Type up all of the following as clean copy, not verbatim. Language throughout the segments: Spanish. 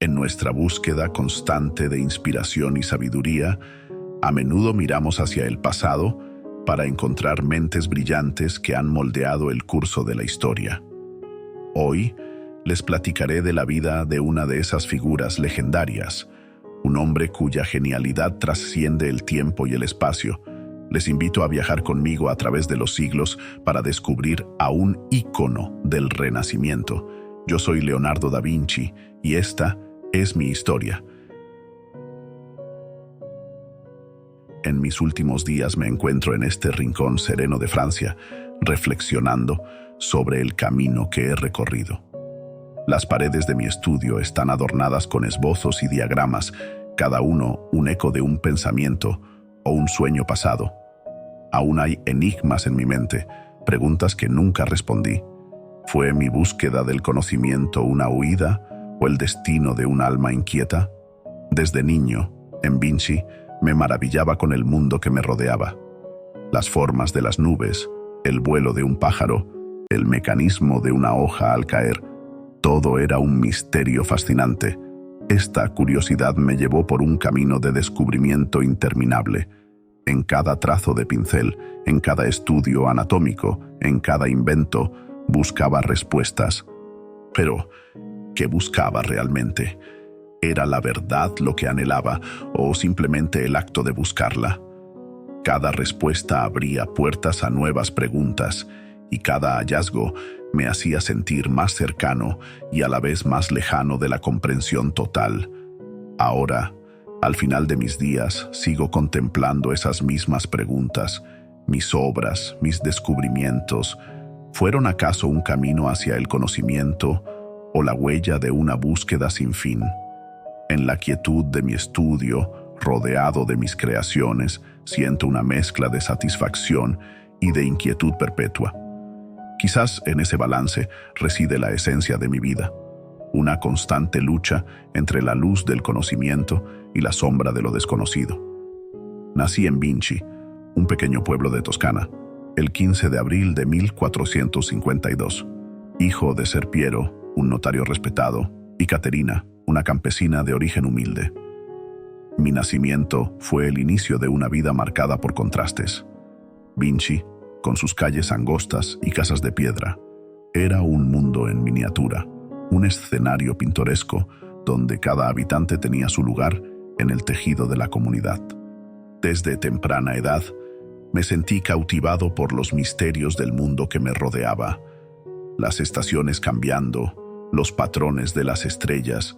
En nuestra búsqueda constante de inspiración y sabiduría, a menudo miramos hacia el pasado para encontrar mentes brillantes que han moldeado el curso de la historia. Hoy les platicaré de la vida de una de esas figuras legendarias, un hombre cuya genialidad trasciende el tiempo y el espacio. Les invito a viajar conmigo a través de los siglos para descubrir a un ícono del Renacimiento. Yo soy Leonardo da Vinci y esta es mi historia. En mis últimos días me encuentro en este rincón sereno de Francia, reflexionando sobre el camino que he recorrido. Las paredes de mi estudio están adornadas con esbozos y diagramas, cada uno un eco de un pensamiento o un sueño pasado. Aún hay enigmas en mi mente, preguntas que nunca respondí. ¿Fue mi búsqueda del conocimiento una huida o el destino de un alma inquieta? Desde niño, en Vinci, me maravillaba con el mundo que me rodeaba. Las formas de las nubes, el vuelo de un pájaro, el mecanismo de una hoja al caer, todo era un misterio fascinante. Esta curiosidad me llevó por un camino de descubrimiento interminable. En cada trazo de pincel, en cada estudio anatómico, en cada invento, buscaba respuestas. Pero, ¿qué buscaba realmente? ¿Era la verdad lo que anhelaba o simplemente el acto de buscarla? Cada respuesta abría puertas a nuevas preguntas y cada hallazgo me hacía sentir más cercano y a la vez más lejano de la comprensión total. Ahora, al final de mis días, sigo contemplando esas mismas preguntas. Mis obras, mis descubrimientos, ¿fueron acaso un camino hacia el conocimiento o la huella de una búsqueda sin fin? En la quietud de mi estudio, rodeado de mis creaciones, siento una mezcla de satisfacción y de inquietud perpetua. Quizás en ese balance reside la esencia de mi vida, una constante lucha entre la luz del conocimiento y la sombra de lo desconocido. Nací en Vinci, un pequeño pueblo de Toscana, el 15 de abril de 1452, hijo de Ser Piero, un notario respetado, y Caterina, una campesina de origen humilde. Mi nacimiento fue el inicio de una vida marcada por contrastes. Vinci, con sus calles angostas y casas de piedra, era un mundo en miniatura, un escenario pintoresco donde cada habitante tenía su lugar en el tejido de la comunidad. Desde temprana edad, me sentí cautivado por los misterios del mundo que me rodeaba. Las estaciones cambiando, los patrones de las estrellas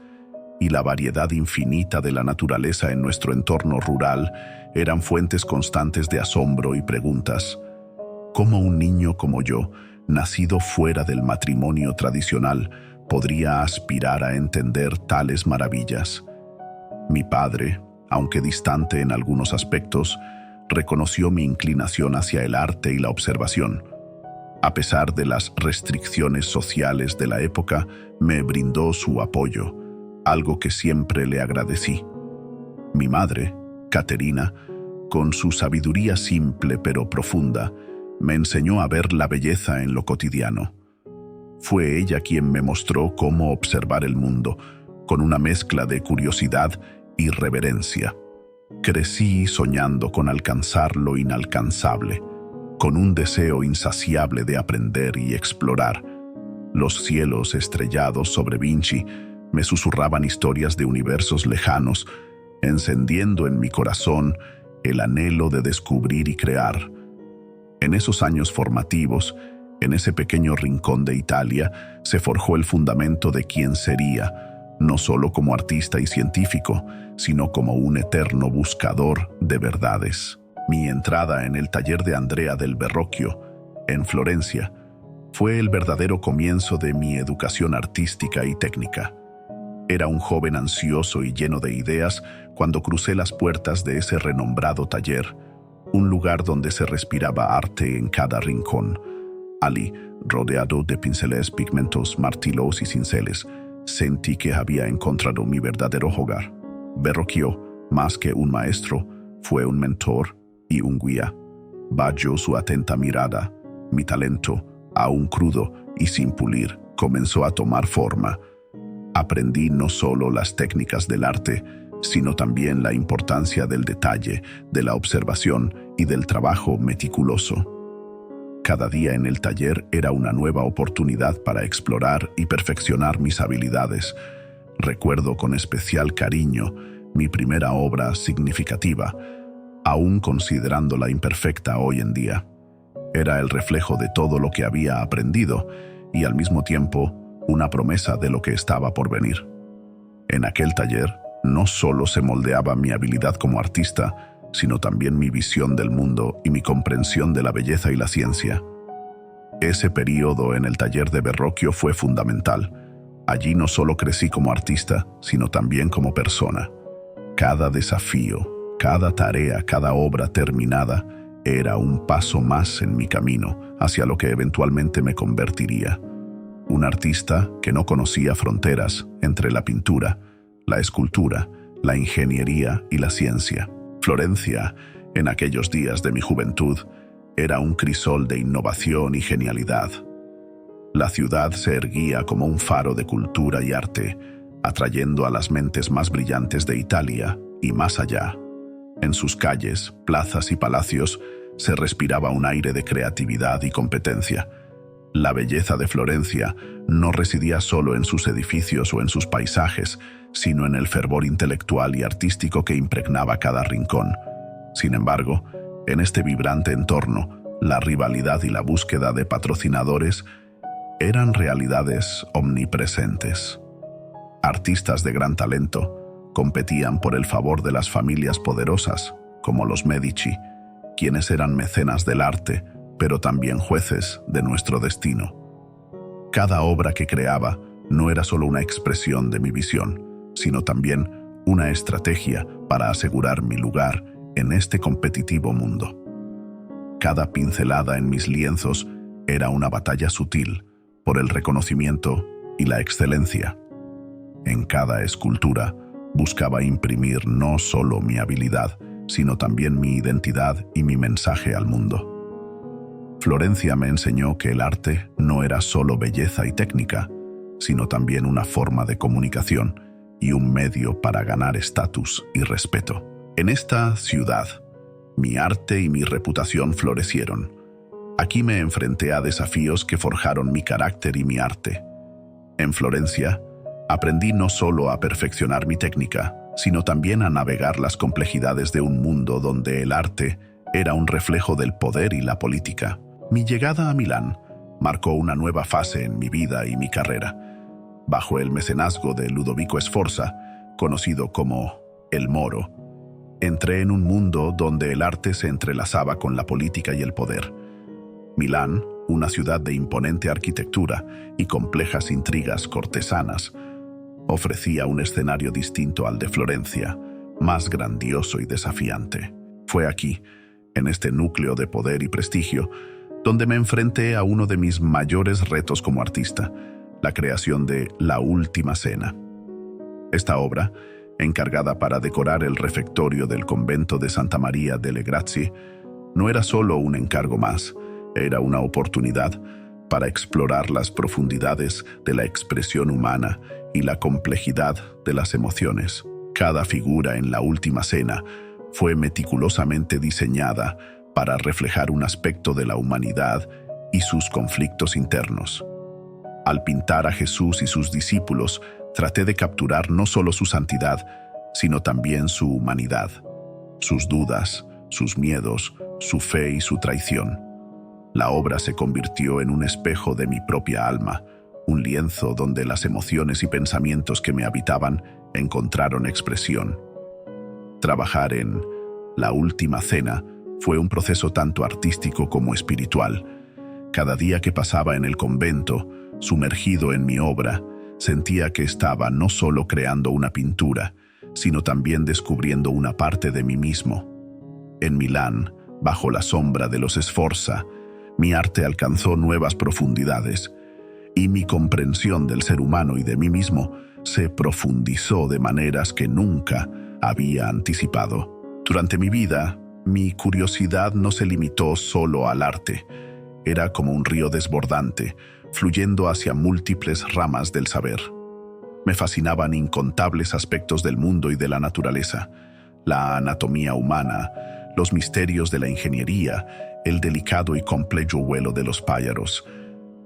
y la variedad infinita de la naturaleza en nuestro entorno rural eran fuentes constantes de asombro y preguntas. ¿Cómo un niño como yo, nacido fuera del matrimonio tradicional, podría aspirar a entender tales maravillas? Mi padre, aunque distante en algunos aspectos, reconoció mi inclinación hacia el arte y la observación. A pesar de las restricciones sociales de la época, me brindó su apoyo, algo que siempre le agradecí. Mi madre, Caterina, con su sabiduría simple pero profunda, me enseñó a ver la belleza en lo cotidiano. Fue ella quien me mostró cómo observar el mundo, con una mezcla de curiosidad y reverencia. Crecí soñando con alcanzar lo inalcanzable, con un deseo insaciable de aprender y explorar. Los cielos estrellados sobre Vinci me susurraban historias de universos lejanos, encendiendo en mi corazón el anhelo de descubrir y crear. En esos años formativos, en ese pequeño rincón de Italia, se forjó el fundamento de quién sería, no solo como artista y científico, sino como un eterno buscador de verdades. Mi entrada en el taller de Andrea del Verrocchio, en Florencia, fue el verdadero comienzo de mi educación artística y técnica. Era un joven ansioso y lleno de ideas cuando crucé las puertas de ese renombrado taller, un lugar donde se respiraba arte en cada rincón. Allí, rodeado de pinceles, pigmentos, martilos y cinceles, sentí que había encontrado mi verdadero hogar. Verrocchio, más que un maestro, fue un mentor y un guía. Bajo su atenta mirada, mi talento, aún crudo y sin pulir, comenzó a tomar forma. Aprendí no solo las técnicas del arte, sino también la importancia del detalle, de la observación y del trabajo meticuloso. Cada día en el taller era una nueva oportunidad para explorar y perfeccionar mis habilidades. Recuerdo con especial cariño mi primera obra significativa, aún considerándola imperfecta hoy en día. Era el reflejo de todo lo que había aprendido y al mismo tiempo una promesa de lo que estaba por venir. En aquel taller no solo se moldeaba mi habilidad como artista, sino también mi visión del mundo y mi comprensión de la belleza y la ciencia. Ese periodo en el taller de Verrocchio fue fundamental. Allí no solo crecí como artista, sino también como persona. Cada desafío, cada tarea, cada obra terminada era un paso más en mi camino hacia lo que eventualmente me convertiría. Un artista que no conocía fronteras entre la pintura, la escultura, la ingeniería y la ciencia. Florencia, en aquellos días de mi juventud, era un crisol de innovación y genialidad. La ciudad se erguía como un faro de cultura y arte, atrayendo a las mentes más brillantes de Italia y más allá. En sus calles, plazas y palacios se respiraba un aire de creatividad y competencia. La belleza de Florencia no residía solo en sus edificios o en sus paisajes, sino en el fervor intelectual y artístico que impregnaba cada rincón. Sin embargo, en este vibrante entorno, la rivalidad y la búsqueda de patrocinadores eran realidades omnipresentes. Artistas de gran talento competían por el favor de las familias poderosas, como los Medici, quienes eran mecenas del arte, pero también jueces de nuestro destino. Cada obra que creaba no era solo una expresión de mi visión, sino también una estrategia para asegurar mi lugar en este competitivo mundo. Cada pincelada en mis lienzos era una batalla sutil por el reconocimiento y la excelencia. En cada escultura buscaba imprimir no solo mi habilidad, sino también mi identidad y mi mensaje al mundo. Florencia me enseñó que el arte no era solo belleza y técnica, sino también una forma de comunicación y un medio para ganar estatus y respeto. En esta ciudad, mi arte y mi reputación florecieron. Aquí me enfrenté a desafíos que forjaron mi carácter y mi arte. En Florencia, aprendí no solo a perfeccionar mi técnica, sino también a navegar las complejidades de un mundo donde el arte era un reflejo del poder y la política. Mi llegada a Milán marcó una nueva fase en mi vida y mi carrera. Bajo el mecenazgo de Ludovico Sforza, conocido como El Moro, entré en un mundo donde el arte se entrelazaba con la política y el poder. Milán, una ciudad de imponente arquitectura y complejas intrigas cortesanas, ofrecía un escenario distinto al de Florencia, más grandioso y desafiante. Fue aquí, en este núcleo de poder y prestigio, donde me enfrenté a uno de mis mayores retos como artista, la creación de La Última Cena. Esta obra, encargada para decorar el refectorio del convento de Santa María delle Grazie, no era solo un encargo más, era una oportunidad para explorar las profundidades de la expresión humana y la complejidad de las emociones. Cada figura en La Última Cena fue meticulosamente diseñada para reflejar un aspecto de la humanidad y sus conflictos internos. Al pintar a Jesús y sus discípulos, traté de capturar no solo su santidad, sino también su humanidad, sus dudas, sus miedos, su fe y su traición. La obra se convirtió en un espejo de mi propia alma, un lienzo donde las emociones y pensamientos que me habitaban encontraron expresión. Trabajar en La Última Cena fue un proceso tanto artístico como espiritual. Cada día que pasaba en el convento, sumergido en mi obra, sentía que estaba no solo creando una pintura, sino también descubriendo una parte de mí mismo. En Milán, bajo la sombra de los Sforza, mi arte alcanzó nuevas profundidades, y mi comprensión del ser humano y de mí mismo se profundizó de maneras que nunca había anticipado. Durante mi vida, mi curiosidad no se limitó solo al arte. Era como un río desbordante, fluyendo hacia múltiples ramas del saber. Me fascinaban incontables aspectos del mundo y de la naturaleza, la anatomía humana, los misterios de la ingeniería, el delicado y complejo vuelo de los pájaros.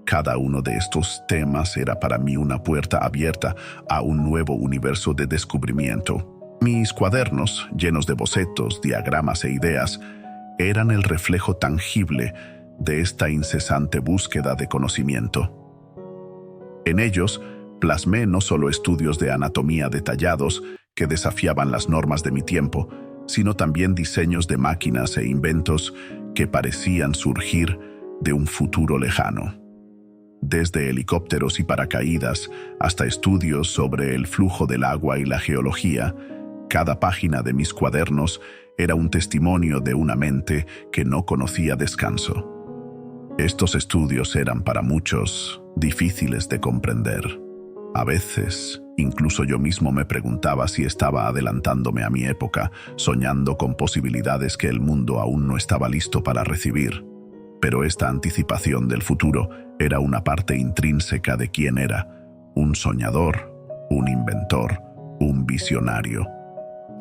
Cada uno de estos temas era para mí una puerta abierta a un nuevo universo de descubrimiento. Mis cuadernos, llenos de bocetos, diagramas e ideas, eran el reflejo tangible de esta incesante búsqueda de conocimiento. En ellos, plasmé no solo estudios de anatomía detallados que desafiaban las normas de mi tiempo, sino también diseños de máquinas e inventos que parecían surgir de un futuro lejano. Desde helicópteros y paracaídas hasta estudios sobre el flujo del agua y la geología, cada página de mis cuadernos era un testimonio de una mente que no conocía descanso. Estos estudios eran para muchos difíciles de comprender. A veces, incluso yo mismo me preguntaba si estaba adelantándome a mi época, soñando con posibilidades que el mundo aún no estaba listo para recibir. Pero esta anticipación del futuro era una parte intrínseca de quién era: un soñador, un inventor, un visionario.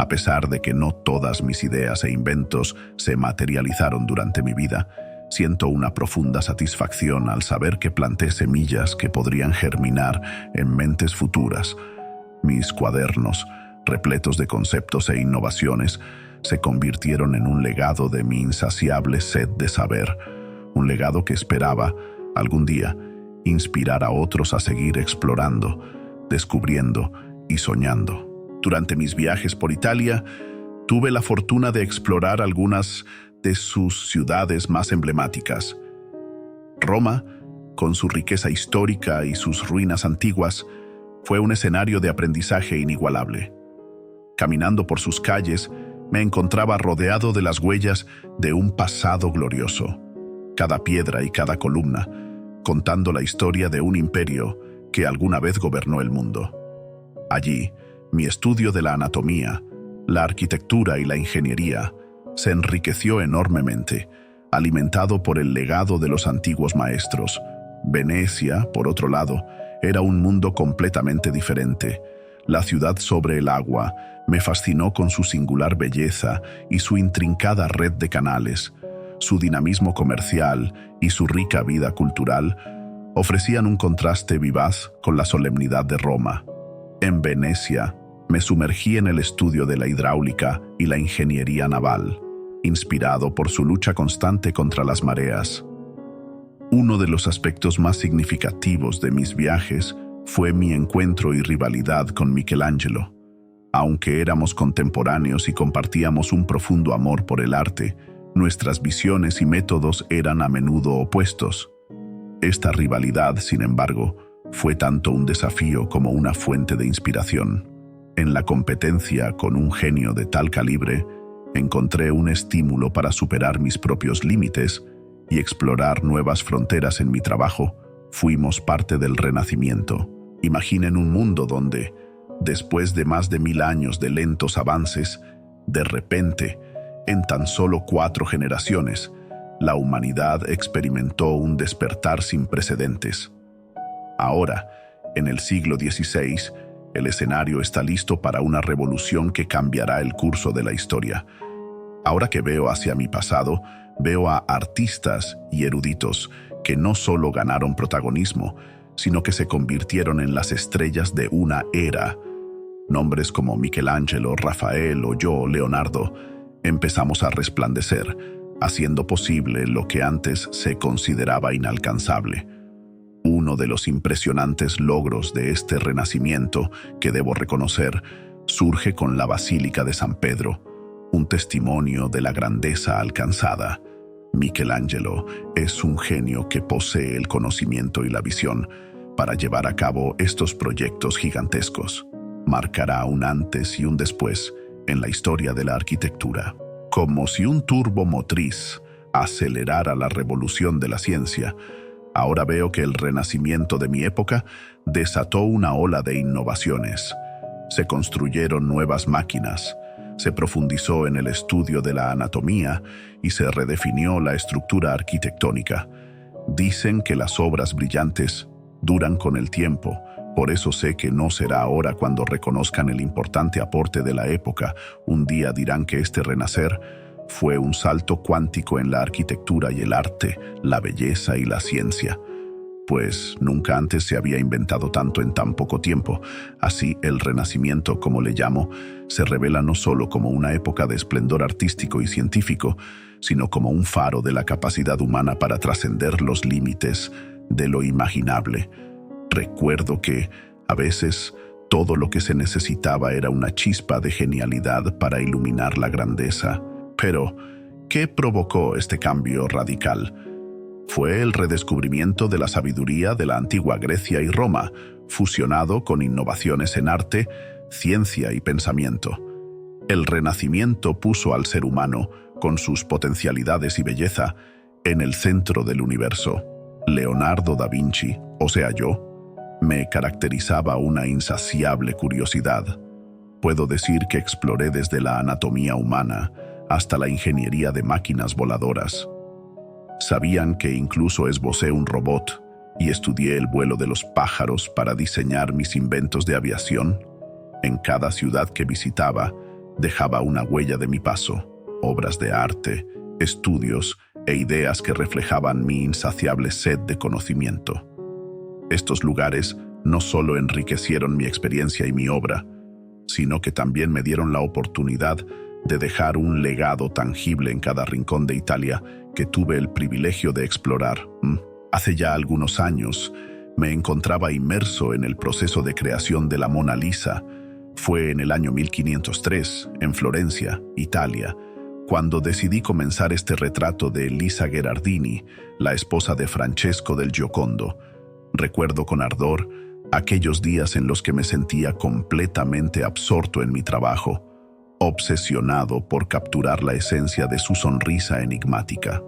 A pesar de que no todas mis ideas e inventos se materializaron durante mi vida, siento una profunda satisfacción al saber que planté semillas que podrían germinar en mentes futuras. Mis cuadernos, repletos de conceptos e innovaciones, se convirtieron en un legado de mi insaciable sed de saber, un legado que esperaba, algún día, inspirar a otros a seguir explorando, descubriendo y soñando. Durante mis viajes por Italia, tuve la fortuna de explorar algunas de sus ciudades más emblemáticas. Roma, con su riqueza histórica y sus ruinas antiguas, fue un escenario de aprendizaje inigualable. Caminando por sus calles, me encontraba rodeado de las huellas de un pasado glorioso. Cada piedra y cada columna, contando la historia de un imperio que alguna vez gobernó el mundo. Allí, mi estudio de la anatomía, la arquitectura y la ingeniería se enriqueció enormemente, alimentado por el legado de los antiguos maestros. Venecia, por otro lado, era un mundo completamente diferente. La ciudad sobre el agua me fascinó con su singular belleza y su intrincada red de canales. Su dinamismo comercial y su rica vida cultural ofrecían un contraste vivaz con la solemnidad de Roma. En Venecia, me sumergí en el estudio de la hidráulica y la ingeniería naval, inspirado por su lucha constante contra las mareas. Uno de los aspectos más significativos de mis viajes fue mi encuentro y rivalidad con Michelangelo. Aunque éramos contemporáneos y compartíamos un profundo amor por el arte, nuestras visiones y métodos eran a menudo opuestos. Esta rivalidad, sin embargo, fue tanto un desafío como una fuente de inspiración. En la competencia con un genio de tal calibre, encontré un estímulo para superar mis propios límites y explorar nuevas fronteras en mi trabajo. Fuimos parte del Renacimiento. Imaginen un mundo donde, después de más de 1000 años de lentos avances, de repente, en tan solo 4 generaciones, la humanidad experimentó un despertar sin precedentes. Ahora, en el siglo XVI, el escenario está listo para una revolución que cambiará el curso de la historia. Ahora que veo hacia mi pasado, veo a artistas y eruditos que no solo ganaron protagonismo, sino que se convirtieron en las estrellas de una era. Nombres como Michelangelo, Rafael o yo, Leonardo, empezamos a resplandecer, haciendo posible lo que antes se consideraba inalcanzable. Uno de los impresionantes logros de este renacimiento, que debo reconocer, surge con la Basílica de San Pedro, un testimonio de la grandeza alcanzada. Michelangelo es un genio que posee el conocimiento y la visión para llevar a cabo estos proyectos gigantescos. Marcará un antes y un después en la historia de la arquitectura. Como si un turbo motriz acelerara la revolución de la ciencia, ahora veo que el renacimiento de mi época desató una ola de innovaciones. Se construyeron nuevas máquinas, se profundizó en el estudio de la anatomía y se redefinió la estructura arquitectónica. Dicen que las obras brillantes duran con el tiempo, Por eso sé que no será ahora cuando reconozcan el importante aporte de la época. Un día dirán que este renacer fue un salto cuántico en la arquitectura y el arte, la belleza y la ciencia. Pues nunca antes se había inventado tanto en tan poco tiempo. Así, el Renacimiento, como le llamo, se revela no solo como una época de esplendor artístico y científico, sino como un faro de la capacidad humana para trascender los límites de lo imaginable. Recuerdo que, a veces, todo lo que se necesitaba era una chispa de genialidad para iluminar la grandeza. Pero, ¿qué provocó este cambio radical? Fue el redescubrimiento de la sabiduría de la antigua Grecia y Roma, fusionado con innovaciones en arte, ciencia y pensamiento. El Renacimiento puso al ser humano, con sus potencialidades y belleza, en el centro del universo. Leonardo da Vinci, o sea yo, me caracterizaba una insaciable curiosidad. Puedo decir que exploré desde la anatomía humana hasta la ingeniería de máquinas voladoras. ¿Sabían que incluso esbocé un robot y estudié el vuelo de los pájaros para diseñar mis inventos de aviación? En cada ciudad que visitaba, dejaba una huella de mi paso, obras de arte, estudios e ideas que reflejaban mi insaciable sed de conocimiento. Estos lugares no solo enriquecieron mi experiencia y mi obra, sino que también me dieron la oportunidad de dejar un legado tangible en cada rincón de Italia que tuve el privilegio de explorar. Hace ya algunos años me encontraba inmerso en el proceso de creación de la Mona Lisa. Fue en el año 1503, en Florencia, Italia, cuando decidí comenzar este retrato de Lisa Gherardini, la esposa de Francesco del Giocondo. Recuerdo con ardor aquellos días en los que me sentía completamente absorto en mi trabajo, obsesionado por capturar la esencia de su sonrisa enigmática.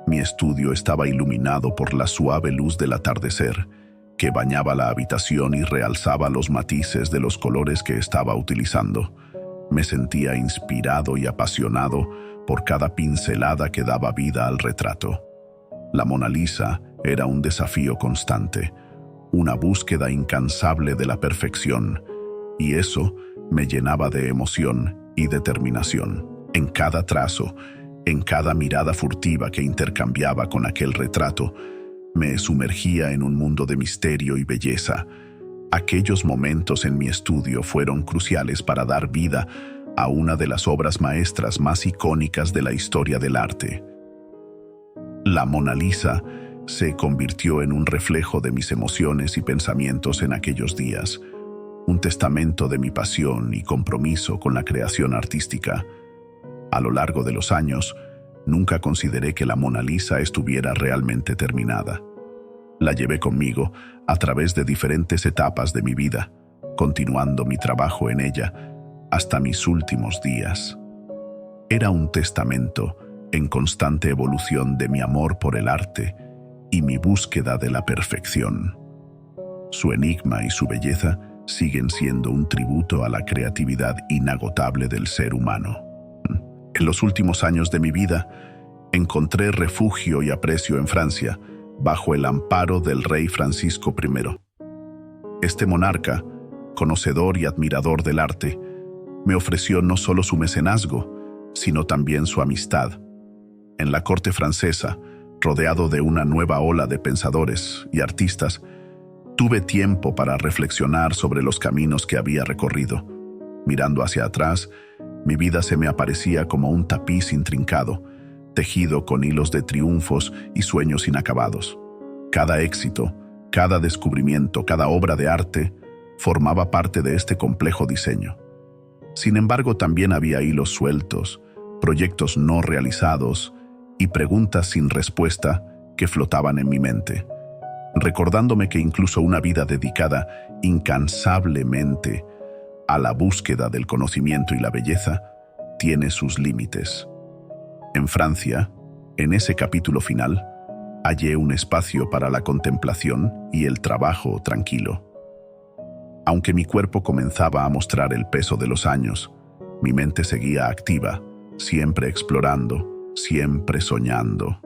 Mi estudio estaba iluminado por la suave luz del atardecer, que bañaba la habitación y realzaba los matices de los colores que estaba utilizando. Me sentía inspirado y apasionado por cada pincelada que daba vida al retrato. La Mona Lisa era un desafío constante, una búsqueda incansable de la perfección, y eso me llenaba de emoción y determinación. En cada trazo, en cada mirada furtiva que intercambiaba con aquel retrato, me sumergía en un mundo de misterio y belleza. Aquellos momentos en mi estudio fueron cruciales para dar vida a una de las obras maestras más icónicas de la historia del arte. La Mona Lisa se convirtió en un reflejo de mis emociones y pensamientos en aquellos días, un testamento de mi pasión y compromiso con la creación artística. A lo largo de los años, nunca consideré que la Mona Lisa estuviera realmente terminada. La llevé conmigo a través de diferentes etapas de mi vida, continuando mi trabajo en ella hasta mis últimos días. Era un testamento en constante evolución de mi amor por el arte y mi búsqueda de la perfección. Su enigma y su belleza siguen siendo un tributo a la creatividad inagotable del ser humano. En los últimos años de mi vida, encontré refugio y aprecio en Francia, bajo el amparo del rey Francisco I. Este monarca, conocedor y admirador del arte, me ofreció no solo su mecenazgo, sino también su amistad. En la corte francesa, rodeado de una nueva ola de pensadores y artistas, tuve tiempo para reflexionar sobre los caminos que había recorrido. Mirando hacia atrás, mi vida se me aparecía como un tapiz intrincado, tejido con hilos de triunfos y sueños inacabados. Cada éxito, cada descubrimiento, cada obra de arte formaba parte de este complejo diseño. Sin embargo, también había hilos sueltos, proyectos no realizados y preguntas sin respuesta que flotaban en mi mente, recordándome que incluso una vida dedicada incansablemente a la búsqueda del conocimiento y la belleza tiene sus límites. En Francia, en ese capítulo final, hallé un espacio para la contemplación y el trabajo tranquilo. Aunque mi cuerpo comenzaba a mostrar el peso de los años, mi mente seguía activa, siempre explorando, siempre soñando.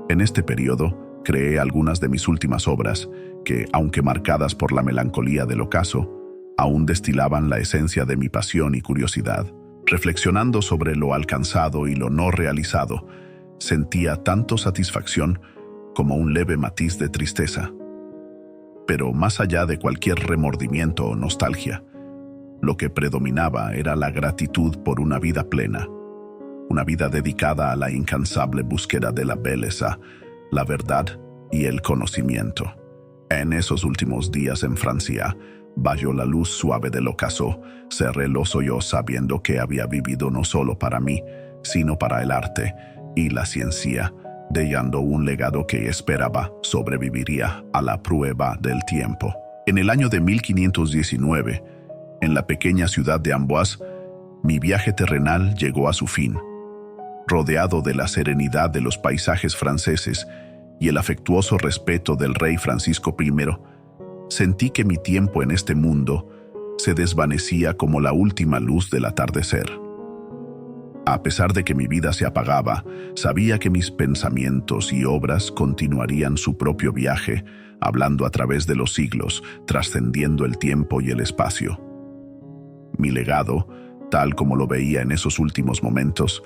En este periodo, creé algunas de mis últimas obras que, aunque marcadas por la melancolía del ocaso, aún destilaban la esencia de mi pasión y curiosidad. Reflexionando sobre lo alcanzado y lo no realizado, sentía tanto satisfacción como un leve matiz de tristeza. Pero más allá de cualquier remordimiento o nostalgia, lo que predominaba era la gratitud por una vida plena, una vida dedicada a la incansable búsqueda de la belleza, la verdad y el conocimiento. En esos últimos días en Francia, bajo la luz suave del ocaso, cerré los ojos sabiendo que había vivido no solo para mí, sino para el arte y la ciencia, dejando un legado que esperaba sobreviviría a la prueba del tiempo. En el año de 1519, en la pequeña ciudad de Amboise, mi viaje terrenal llegó a su fin. Rodeado de la serenidad de los paisajes franceses y el afectuoso respeto del rey Francisco I, sentí que mi tiempo en este mundo se desvanecía como la última luz del atardecer. A pesar de que mi vida se apagaba, sabía que mis pensamientos y obras continuarían su propio viaje, hablando a través de los siglos, trascendiendo el tiempo y el espacio. Mi legado, tal como lo veía en esos últimos momentos,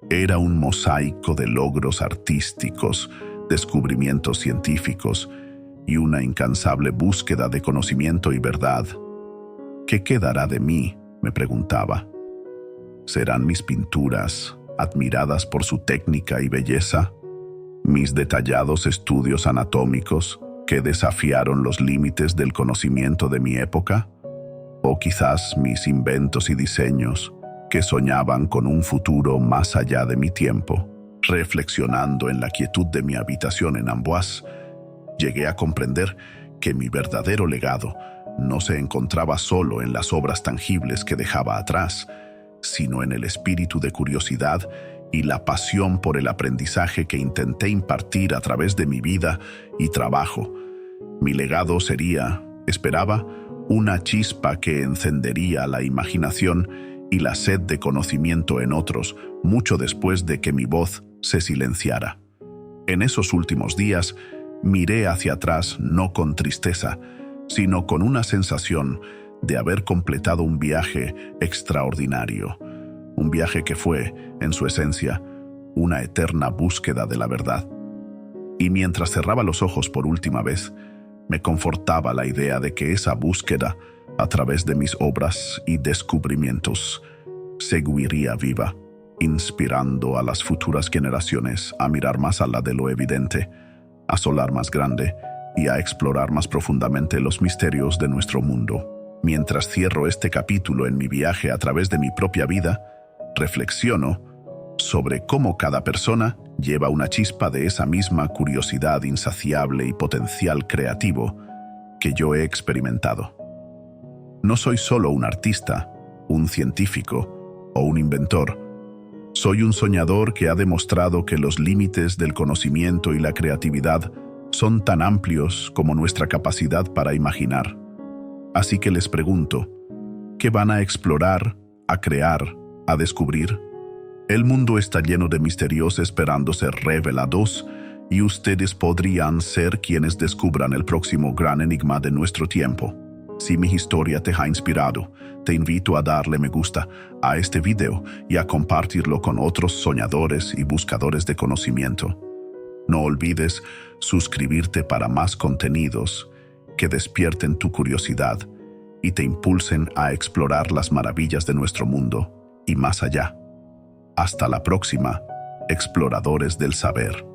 era un mosaico de logros artísticos, descubrimientos científicos y una incansable búsqueda de conocimiento y verdad. ¿Qué quedará de mí?, me preguntaba. ¿Serán mis pinturas, admiradas por su técnica y belleza? ¿Mis detallados estudios anatómicos que desafiaron los límites del conocimiento de mi época? ¿O quizás mis inventos y diseños que soñaban con un futuro más allá de mi tiempo? Reflexionando en la quietud de mi habitación en Amboise, llegué a comprender que mi verdadero legado no se encontraba solo en las obras tangibles que dejaba atrás, sino en el espíritu de curiosidad y la pasión por el aprendizaje que intenté impartir a través de mi vida y trabajo. Mi legado sería, esperaba, una chispa que encendería la imaginación y la sed de conocimiento en otros mucho después de que mi voz se silenciara. En esos últimos días, miré hacia atrás no con tristeza, sino con una sensación de haber completado un viaje extraordinario, un viaje que fue, en su esencia, una eterna búsqueda de la verdad. Y mientras cerraba los ojos por última vez, me confortaba la idea de que esa búsqueda, a través de mis obras y descubrimientos, seguiría viva, inspirando a las futuras generaciones a mirar más allá de lo evidente, a soñar más grande y a explorar más profundamente los misterios de nuestro mundo. Mientras cierro este capítulo en mi viaje a través de mi propia vida, reflexiono sobre cómo cada persona lleva una chispa de esa misma curiosidad insaciable y potencial creativo que yo he experimentado. No soy solo un artista, un científico o un inventor. Soy un soñador que ha demostrado que los límites del conocimiento y la creatividad son tan amplios como nuestra capacidad para imaginar. Así que les pregunto, ¿qué van a explorar, a crear, a descubrir? El mundo está lleno de misterios esperando ser revelados, y ustedes podrían ser quienes descubran el próximo gran enigma de nuestro tiempo. Si mi historia te ha inspirado, te invito a darle me gusta a este video y a compartirlo con otros soñadores y buscadores de conocimiento. No olvides suscribirte para más contenidos que despierten tu curiosidad y te impulsen a explorar las maravillas de nuestro mundo y más allá. Hasta la próxima, exploradores del saber.